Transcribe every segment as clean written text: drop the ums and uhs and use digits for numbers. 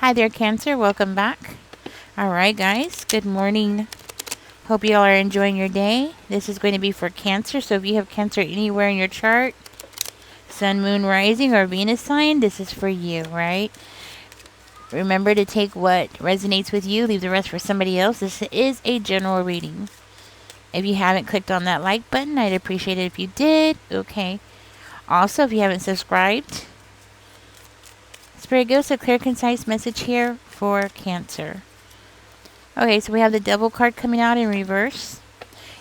Hi there, Cancer. Welcome back. All right, guys. Good morning. Hope you all are enjoying your day. This is going to be for Cancer. So if you have Cancer anywhere in your chart, Sun, Moon, Rising, or Venus sign, this is for you, right? Remember to take what resonates with you, leave the rest for somebody else. This is a general reading. If you haven't clicked on that like button, I'd appreciate it if you did. Okay. Also, if you haven't subscribed, Spirit gives a clear, concise message here for Cancer. Okay, so we have the Devil card coming out in reverse.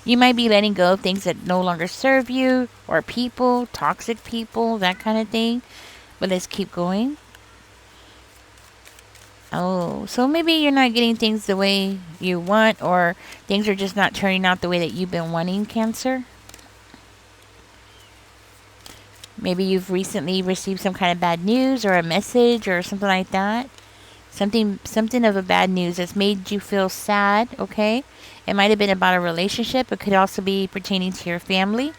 You might be letting go of things that no longer serve you, or people, toxic people, that kind of thing. But let's keep going. Oh, so maybe you're not getting things the way you want, or things are just not turning out the way that you've been wanting, Cancer. Maybe you've recently received some kind of bad news or a message or something like that. Something of a bad news that's made you feel sad, okay? It might have been about a relationship. It could also be pertaining to your family.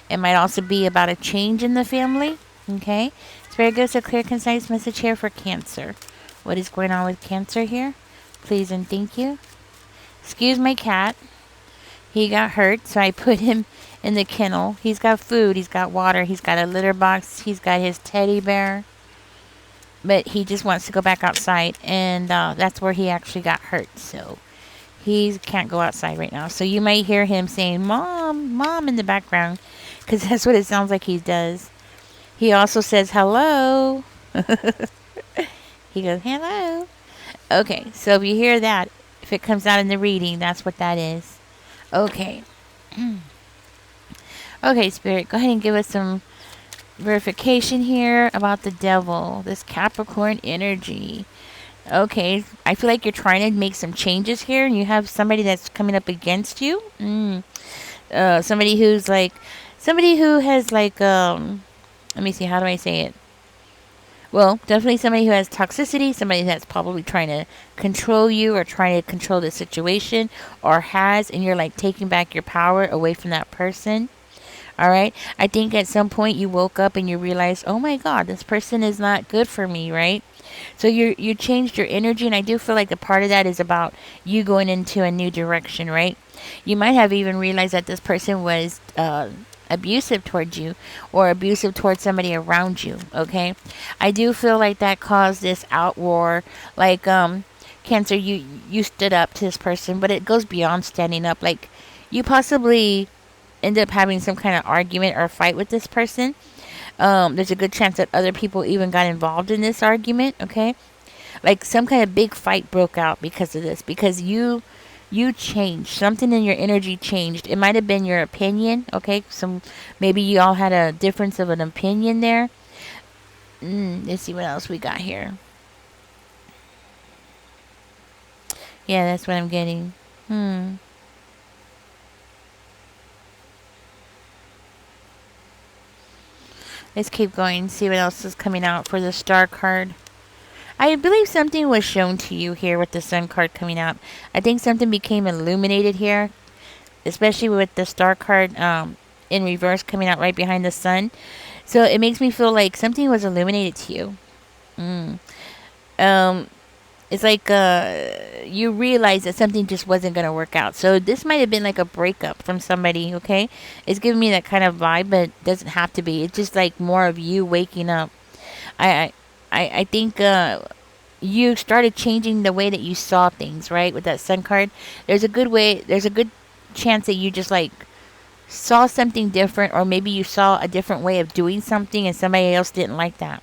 It might also be about a change in the family, okay? Spirit gives a clear, concise message here for Cancer. What is going on with Cancer here? Please and thank you. Excuse my cat. He got hurt, so I put him in the kennel. He's got food, he's got water, he's got a litter box, he's got his teddy bear. But he just wants to go back outside, and that's where he actually got hurt. So he can't go outside right now. So you might hear him saying, "Mom, Mom," in the background, because that's what it sounds like he does. He also says, "Hello." He goes, "Hello." Okay, so if you hear that, if it comes out in the reading, that's what that is. Okay. Okay, Spirit, go ahead and give us some verification here about the Devil, this Capricorn energy. Okay, I feel like you're trying to make some changes here, and you have somebody that's coming up against you. Somebody who has like, let me see, how do I say it? Well, definitely somebody who has toxicity, somebody that's probably trying to control you or trying to control the situation, or has, and you're like taking back your power away from that person. All right. I think at some point you woke up and you realized, oh my God, this person is not good for me, right? So you changed your energy, and I do feel like a part of that is about you going into a new direction, right? You might have even realized that this person was abusive towards you, or abusive towards somebody around you. Okay, I do feel like that caused this outroar. Like Cancer, you stood up to this person, but it goes beyond standing up. Like you possibly end up having some kind of argument or fight with this person. There's a good chance that other people even got involved in this argument. Okay, like some kind of big fight broke out because of this, because you changed something in your energy. Changed. It might have been your opinion. Okay, some maybe you all had a difference of an opinion there. Let's see what else we got here. Yeah, that's what I'm getting. Let's keep going, see what else is coming out for the Star card. I believe something was shown to you here with the Sun card coming out. I think something became illuminated here, especially with the Star card in reverse coming out right behind the Sun. So it makes me feel like something was illuminated to you. Um, it's like you realize that something just wasn't going to work out. So this might have been like a breakup from somebody, okay? It's giving me that kind of vibe, but it doesn't have to be. It's just like more of you waking up. I I think you started changing the way that you saw things, right? With that Sun card. There's a good chance that you just like saw something different, or maybe you saw a different way of doing something and somebody else didn't like that.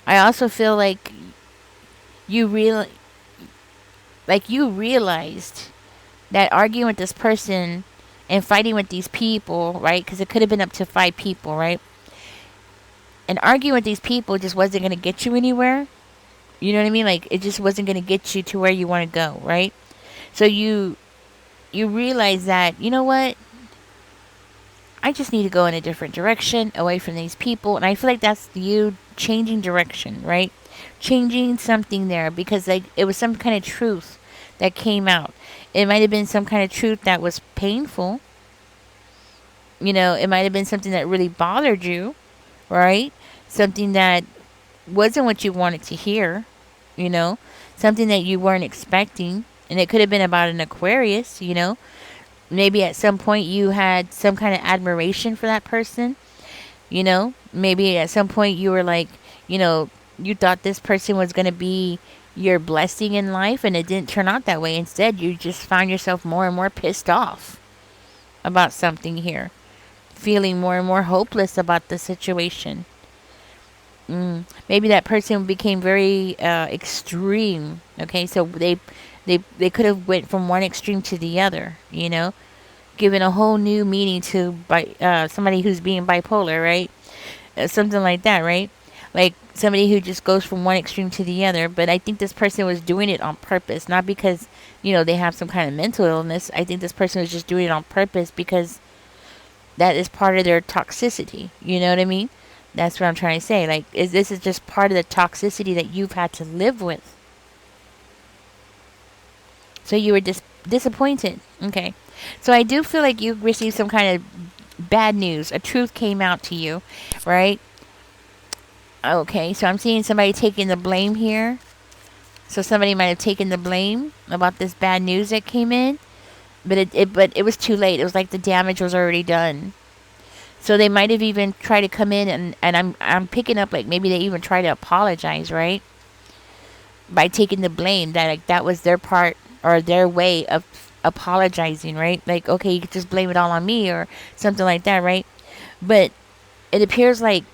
I also feel like you real you realized that arguing with this person and fighting with these people, right? Because it could have been up to 5 people, right? And arguing with these people just wasn't going to get you anywhere. You know what I mean? Like it just wasn't going to get you to where you want to go, right? So you realize that, you know what? I just need to go in a different direction away from these people. And I feel like that's you changing direction, right? Changing something there, because like it was some kind of truth that came out. It might have been some kind of truth that was painful. You know, it might have been something that really bothered you, right? Something that wasn't what you wanted to hear, you know, something that you weren't expecting. And it could have been about an Aquarius, you know. Maybe at some point you had some kind of admiration for that person, you know. Maybe at some point you were like, you know, you thought this person was going to be your blessing in life, and it didn't turn out that way. Instead, you just found yourself more and more pissed off about something here, feeling more and more hopeless about the situation. Maybe that person became very extreme. Okay, so they could have went from one extreme to the other. You know, giving a whole new meaning to somebody who's being bipolar, right? Something like that, right? Like somebody who just goes from one extreme to the other. But I think this person was doing it on purpose, not because, you know, they have some kind of mental illness. I think this person was just doing it on purpose because that is part of their toxicity. You know what I mean? That's what I'm trying to say. Like, this is just part of the toxicity that you've had to live with. So you were disappointed. Okay. So I do feel like you received some kind of bad news. A truth came out to you, right? Okay. So I'm seeing somebody taking the blame here. So somebody might have taken the blame about this bad news that came in, but it was too late. It was like the damage was already done. So they might have even tried to come in, and I'm picking up like maybe they even try to apologize, right? By taking the blame, that like that was their part or their way of apologizing, right? Like, okay, you could just blame it all on me or something like that, right? But it appears like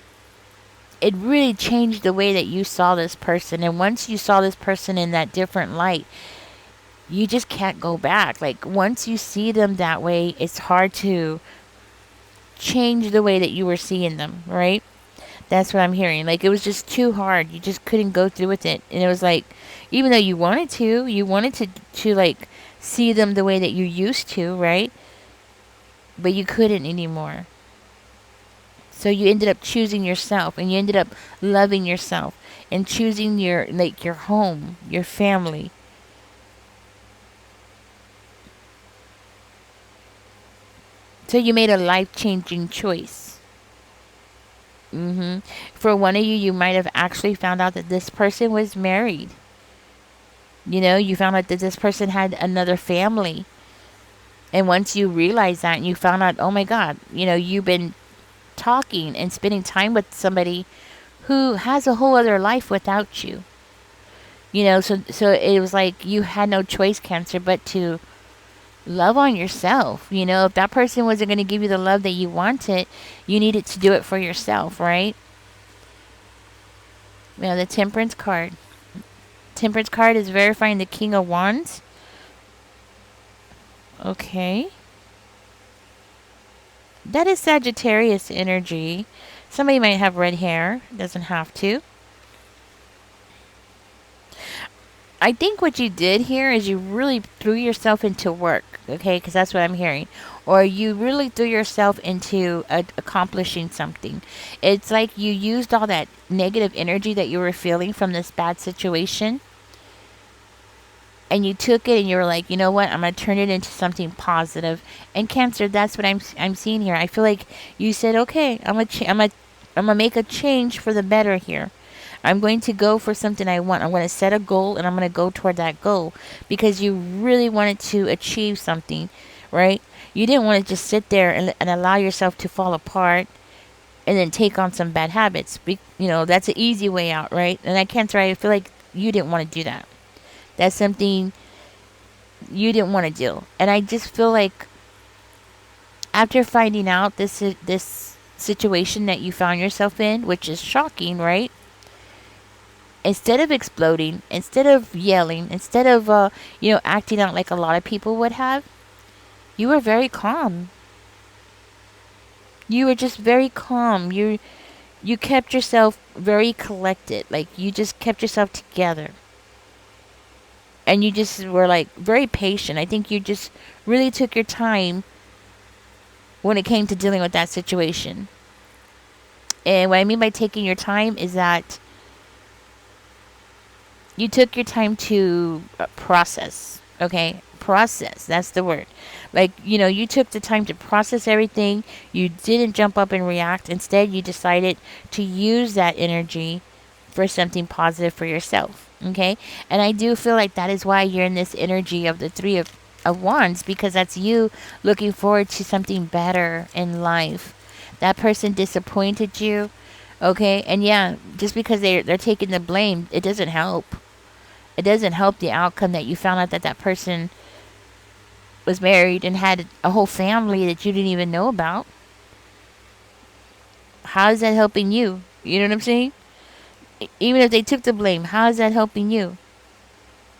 it really changed the way that you saw this person, and once you saw this person in that different light, you just can't go back. Like, once you see them that way, it's hard to change the way that you were seeing them, right? That's what I'm hearing. Like, it was just too hard. You just couldn't go through with it. And it was like, even though you wanted to like see them the way that you used to, right? But you couldn't anymore. So you ended up choosing yourself, and you ended up loving yourself and choosing your like your home, your family. So you made a life-changing choice. For one of you, you might have actually found out that this person was married. You know, you found out that this person had another family. And once you realize that and you found out, oh my God, you know, you've been talking and spending time with somebody who has a whole other life without you. You know, so it was like you had no choice, Cancer, but to love on yourself. You know, if that person wasn't going to give you the love that you wanted, you needed to do it for yourself, right? You know, the Temperance card. Temperance card is verifying the King of Wands. Okay. That is Sagittarius energy. Somebody might have red hair. Doesn't have to. I think what you did here is you really threw yourself into work, okay? Because that's what I'm hearing. Or you really threw yourself into accomplishing something. It's like you used all that negative energy that you were feeling from this bad situation, and you took it and you were like, you know what? I'm gonna turn it into something positive. And Cancer, that's what I'm seeing here. I feel like you said, okay, I'm gonna make a change for the better here. I'm going to go for something I want. I'm going to set a goal and I'm going to go toward that goal because you really wanted to achieve something, right? You didn't want to just sit there and allow yourself to fall apart and then take on some bad habits. You know, that's an easy way out, right? And I can't say I feel like you didn't want to do that. That's something you didn't want to do. And I just feel like after finding out this situation that you found yourself in, which is shocking, right? Instead of exploding, instead of yelling, instead of acting out like a lot of people would have, you were very calm. You were just very calm. You kept yourself very collected. Like, you just kept yourself together. And you just were like very patient. I think you just really took your time when it came to dealing with that situation. And what I mean by taking your time is that you took your time to process. Okay? Process. That's the word. Like, you took the time to process everything. You didn't jump up and react. Instead, you decided to use that energy for something positive for yourself. Okay? And I do feel like that is why you're in this energy of the of wands, because that's you looking forward to something better in life. That person disappointed you, okay? And yeah, just because they're taking the blame, it doesn't help. It doesn't help the outcome that you found out that that person was married and had a whole family that you didn't even know about. How is that helping you? You know what I'm saying? Even if they took the blame, how is that helping you?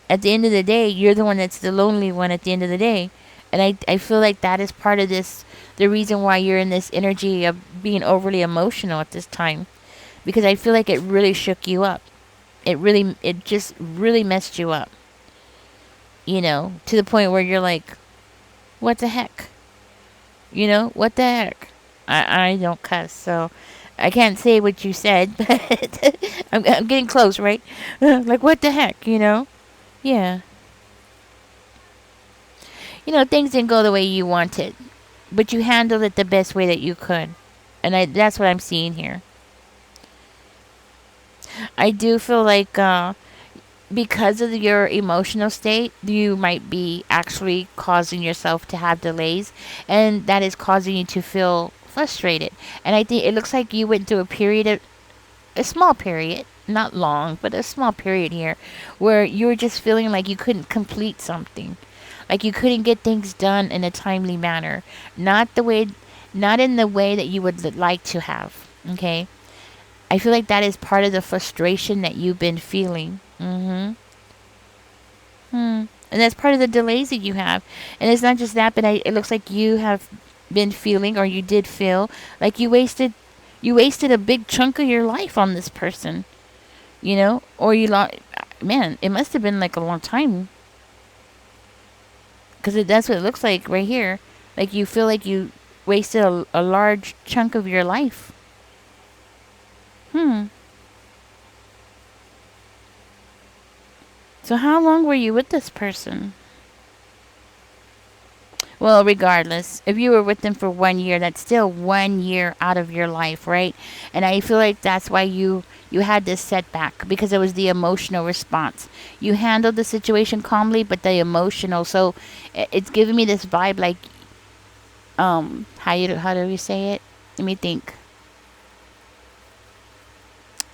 At the end of the day, you're the one that's the lonely one at the end of the day. And I feel like that is part of this, the reason why you're in this energy of being overly emotional at this time. Because I feel like it really shook you up. It just really messed you up. You know, to the point where you're like, what the heck? You know, what the heck? I don't cuss, so I can't say what you said, but I'm getting close, right? Like, what the heck, you know? Yeah. You know, things didn't go the way you wanted, but you handled it the best way that you could. And that's what I'm seeing here. I do feel like because of your emotional state, you might be actually causing yourself to have delays, and that is causing you to feel frustrated. And I think it looks like you went through a period of a small period, not long, but a small period here, where you were just feeling like you couldn't complete something, like you couldn't get things done in a timely manner, not the way, not in the way that you would like to have. Okay, I feel like that is part of the frustration that you've been feeling. Mm-hmm. Hmm. And that's part of the delays that you have. And it's not just that, but it looks like you have been feeling, or you did feel like you wasted a big chunk of your life on this person. You know, or you lost. Man, it must have been like a long time, because that's what it looks like right here. Like you feel like you wasted a large chunk of your life. Hmm. So how long were you with this person? Well, regardless, if you were with them for 1 year, that's still 1 year out of your life, right? And I feel like that's why you had this setback, because it was the emotional response. You handled the situation calmly, but the emotional. So it's giving me this vibe, like how do we say it? Let me think.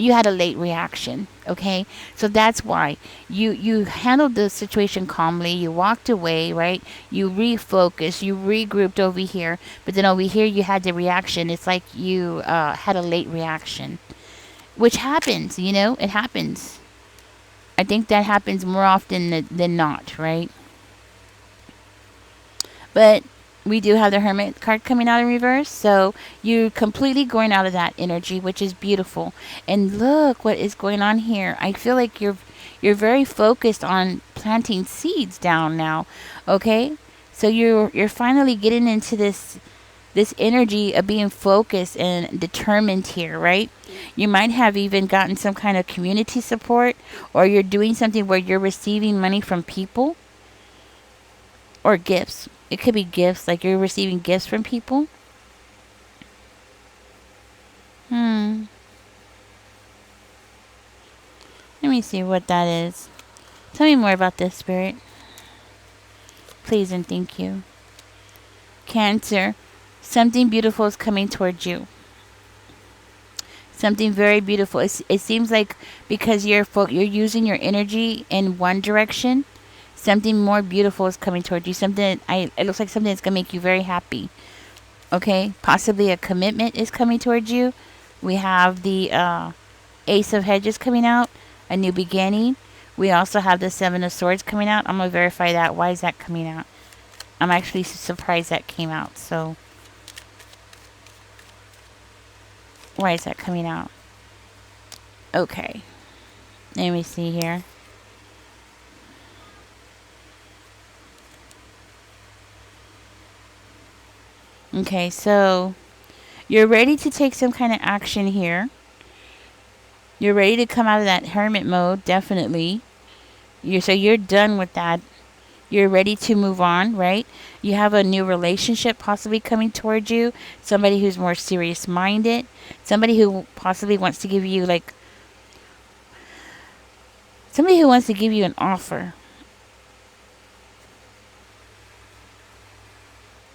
You had a late reaction, okay? So that's why you handled the situation calmly. You walked away, right? You refocused, you regrouped over here, but then over here you had the reaction. It's like you had a late reaction, which happens, you know, it happens. I think that happens more often than not, right? But we do have the Hermit card coming out in reverse, so you're completely going out of that energy, which is beautiful. And look what is going on here. I feel like you're very focused on planting seeds down now. Okay? So you're finally getting into this energy of being focused and determined here, right? You might have even gotten some kind of community support, or you're doing something where you're receiving money from people, or gifts. It could be gifts, like you're receiving gifts from people. Hmm. Let me see what that is. Tell me more about this, Spirit. Please and thank you. Cancer. Something beautiful is coming towards you. Something very beautiful. It seems like because you're using your energy in one direction, something more beautiful is coming towards you. It looks like something that's gonna make you very happy. Okay, possibly a commitment is coming towards you. We have the Ace of Hedges coming out, a new beginning. We also have the Seven of Swords coming out. I'm gonna verify that. Why is that coming out? I'm actually surprised that came out. So why is that coming out? Okay, let me see here. Okay, so you're ready to take some kind of action here. You're ready to come out of that hermit mode, definitely. You're done with that. You're ready to move on, right? You have a new relationship possibly coming towards you. Somebody who's more serious minded. Somebody who possibly wants to give you like Somebody who wants to give you an offer.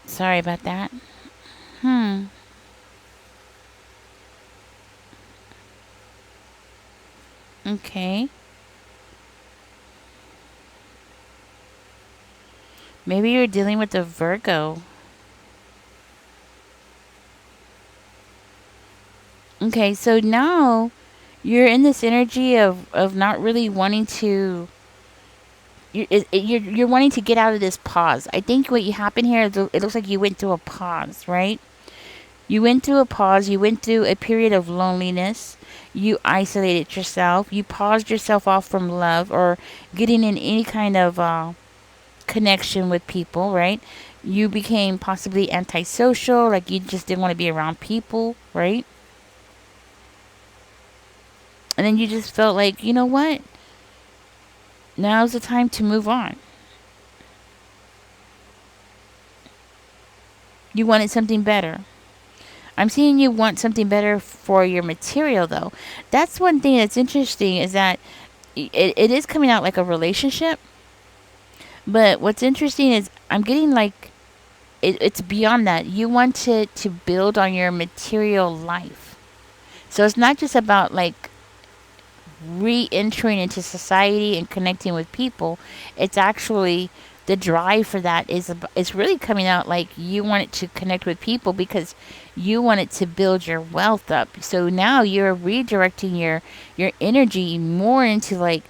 Sorry about that. Hmm. Okay. Maybe you're dealing with a Virgo. Okay, so now you're in this energy of not really wanting to. You're wanting to get out of this pause. I think what you happened here, it looks like you went through a pause, right? You went through a pause. You went through a period of loneliness. You isolated yourself. You paused yourself off from love or getting in any kind of connection with people, right? You became possibly antisocial, like you just didn't want to be around people, right? And then you just felt like, you know what? Now's the time to move on. You wanted something better. I'm seeing you want something better for your material, though. That's one thing that's interesting is that it is coming out like a relationship. But what's interesting is I'm getting like it's beyond that. You want to build on your material life. So it's not just about like re-entering into society and connecting with people. It's actually the drive for that is really coming out like you want it to connect with people because you want it to build your wealth up. So now you're redirecting your energy more into like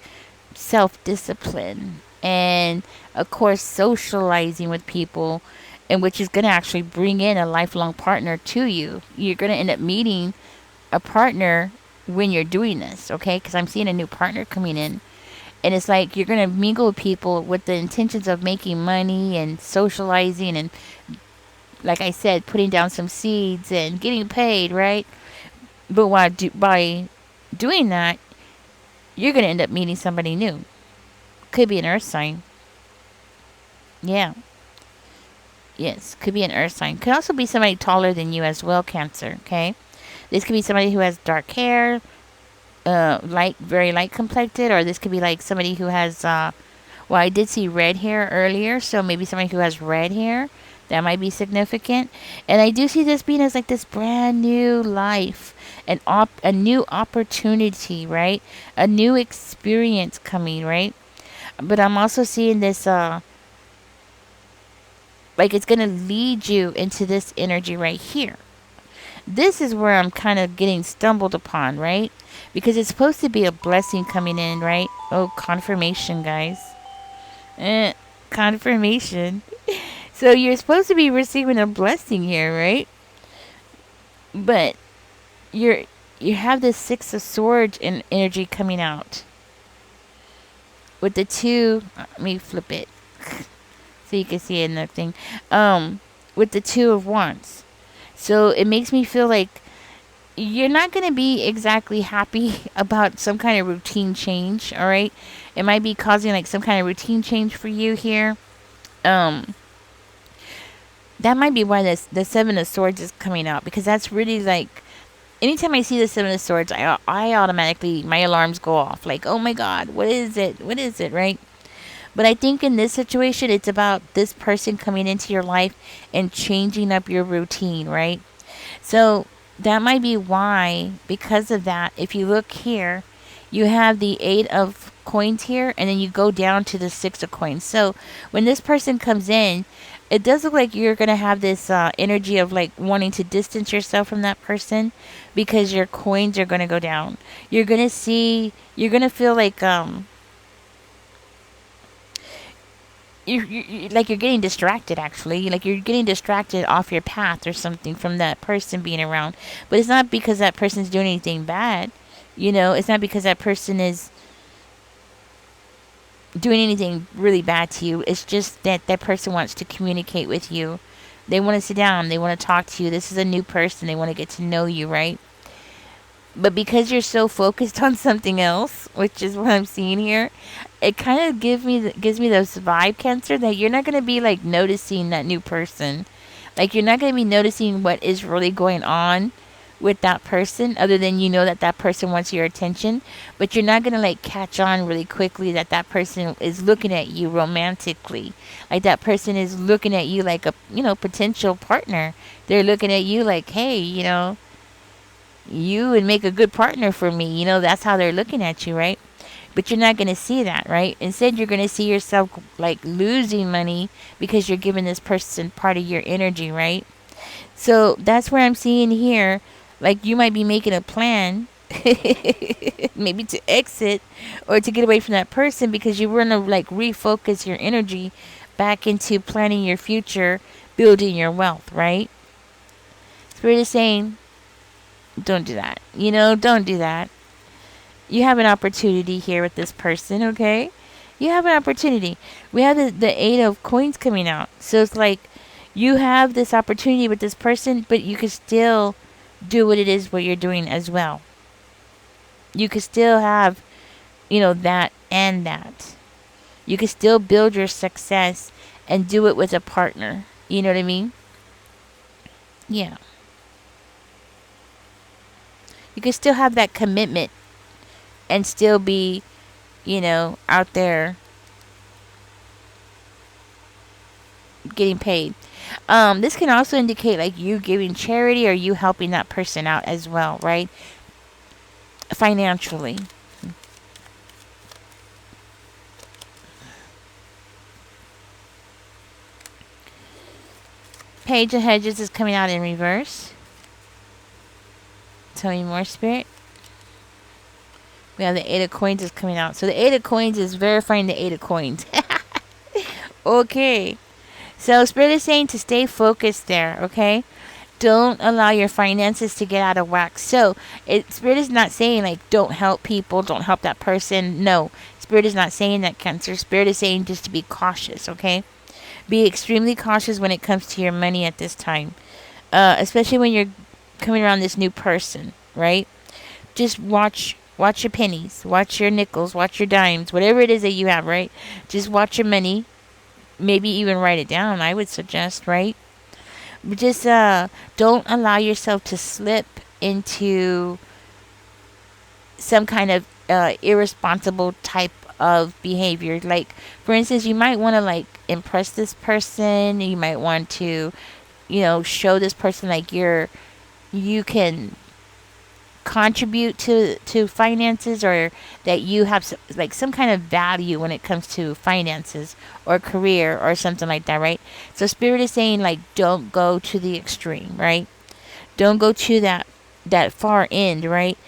self-discipline and of course socializing with people, and which is going to actually bring in a lifelong partner to you. You're going to end up meeting a partner when you're doing this, okay? Because I'm seeing a new partner coming in. And it's like you're going to mingle with people with the intentions of making money and socializing and, like I said, putting down some seeds and getting paid, right? But by doing that, you're going to end up meeting somebody new. Could be an earth sign. Yeah. Yes, could be an earth sign. Could also be somebody taller than you as well, Cancer, okay? This could be somebody who has dark hair, light, very light complected, or this could be like somebody who has, well, I did see red hair earlier, so maybe somebody who has red hair. That might be significant. And I do see this being as like this brand new life, a new opportunity, right? A new experience coming, right? But I'm also seeing this, like it's going to lead you into this energy right here. This is where I'm kind of getting stumbled upon, right? Because it's supposed to be a blessing coming in, right? Oh, confirmation, guys. Confirmation. So you're supposed to be receiving a blessing here, right? But you're you have this Six of Swords in energy coming out. With the two, let me flip it so you can see it in the thing. With the Two of Wands. So it makes me feel like you're not going to be exactly happy about some kind of routine change, all right? It might be causing like some kind of routine change for you here. Um that might be why the Seven of Swords is coming out, because that's really like anytime I see the Seven of Swords, I automatically my alarms go off like, "Oh my god, what is it? What is it?" right? But I think in this situation it's about this person coming into your life and changing up your routine, right? So that might be why, because of that, if you look here, you have the Eight of Coins here, and then you go down to the Six of Coins. So when this person comes in, it does look like you're going to have this energy of like wanting to distance yourself from that person because your coins are going to go down. You're going to feel like, like you're getting distracted, actually like you're getting distracted off your path or something from that person being around. But it's not because that person's doing anything bad, it's not because that person is doing anything really bad to you. It's just that that person wants to communicate with you. They want to sit down, they want to talk to you. This is a new person, they want to get to know you, right? But because you're so focused on something else, which is what I'm seeing here, it kind of gives me this vibe, Cancer, that you're not going to be like noticing that new person. Like you're not going to be noticing what is really going on with that person, other than you know that that person wants your attention, but you're not going to like catch on really quickly that that person is looking at you romantically. Like that person is looking at you like a, potential partner. They're looking at you like, hey, you would make a good partner for me. That's how they're looking at you, right? But you're not going to see that, right? Instead, you're going to see yourself like losing money because you're giving this person part of your energy, right? So that's where I'm seeing here. Like you might be making a plan, maybe to exit or to get away from that person because you want to like refocus your energy back into planning your future, building your wealth, right? Spirit is saying, don't do that. Don't do that. You have an opportunity here with this person, okay? You have an opportunity. We have the Eight of Coins coming out. So it's like you have this opportunity with this person, but you can still do what it is what you're doing as well. You could still have, that and that. You could still build your success and do it with a partner. You know what I mean? Yeah. You could still have that commitment and still be, out there getting paid. This can also indicate like you giving charity or you helping that person out as well, right? Financially. Page of Hedges is coming out in reverse. Tell me more, Spirit. We have the Eight of Coins is coming out. So the Eight of Coins is verifying the Eight of Coins. Okay. So Spirit is saying to stay focused there, okay? Don't allow your finances to get out of whack. So Spirit is not saying like don't help people, don't help that person. No. Spirit is not saying that, Cancer. Spirit is saying just to be cautious, okay? Be extremely cautious when it comes to your money at this time. Especially when you're coming around this new person, right? Just watch your pennies, watch your nickels, watch your dimes, whatever it is that you have, right? Just watch your money. Maybe even write it down, I would suggest, right? But just don't allow yourself to slip into some kind of irresponsible type of behavior. Like, for instance, you might want to like impress this person. You might want to, show this person like you can contribute to finances, or that you have some kind of value when it comes to finances or career or something like that, right? So Spirit is saying like don't go to the extreme, right? Don't go to that far end, right?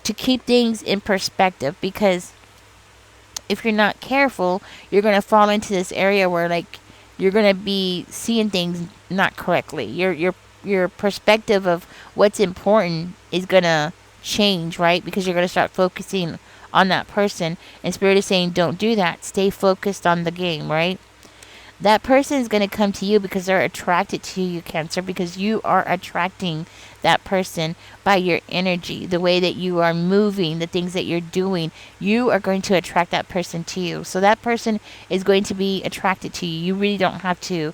To keep things in perspective, because if you're not careful, you're going to fall into this area where like you're going to be seeing things not correctly. Your perspective of what's important is going to change, right? Because you're going to start focusing on that person. And Spirit is saying, don't do that. Stay focused on the game, right? That person is going to come to you because they're attracted to you, Cancer, because you are attracting that person by your energy, the way that you are moving, the things that you're doing. You are going to attract that person to you. So that person is going to be attracted to you. You really don't have to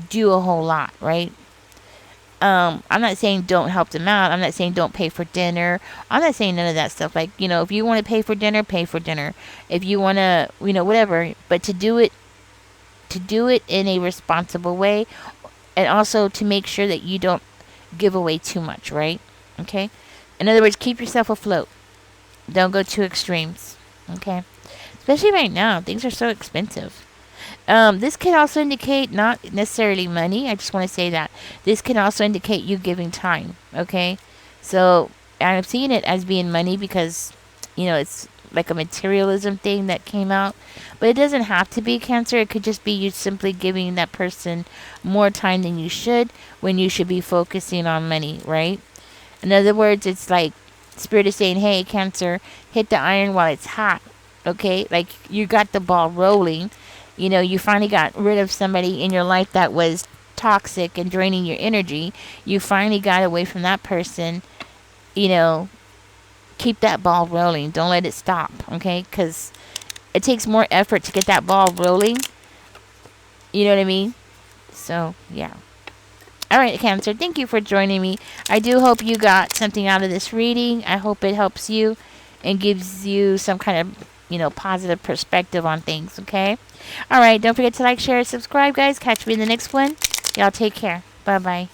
do a whole lot, right? I'm not saying don't help them out. I'm not saying don't pay for dinner. I'm not saying none of that stuff. Like, if you want to pay for dinner, pay for dinner. If you want to, whatever. But to do it in a responsible way, and also to make sure that you don't give away too much, right? Okay? In other words, keep yourself afloat. Don't go to extremes. Okay? Especially right now. Things are so expensive. This can also indicate not necessarily money. I just want to say that. This can also indicate you giving time. Okay? So I'm seeing it as being money because, it's like a materialism thing that came out. But it doesn't have to be, Cancer. It could just be you simply giving that person more time than you should when you should be focusing on money, right? In other words, it's like Spirit is saying, hey, Cancer, hit the iron while it's hot. Okay? Like you got the ball rolling. You finally got rid of somebody in your life that was toxic and draining your energy. You finally got away from that person. Keep that ball rolling. Don't let it stop, okay? Because it takes more effort to get that ball rolling. You know what I mean? So, yeah. All right, Cancer, thank you for joining me. I do hope you got something out of this reading. I hope it helps you and gives you some kind of, positive perspective on things, okay? All right, don't forget to like, share, subscribe, guys. Catch me in the next one. Y'all take care. Bye-bye.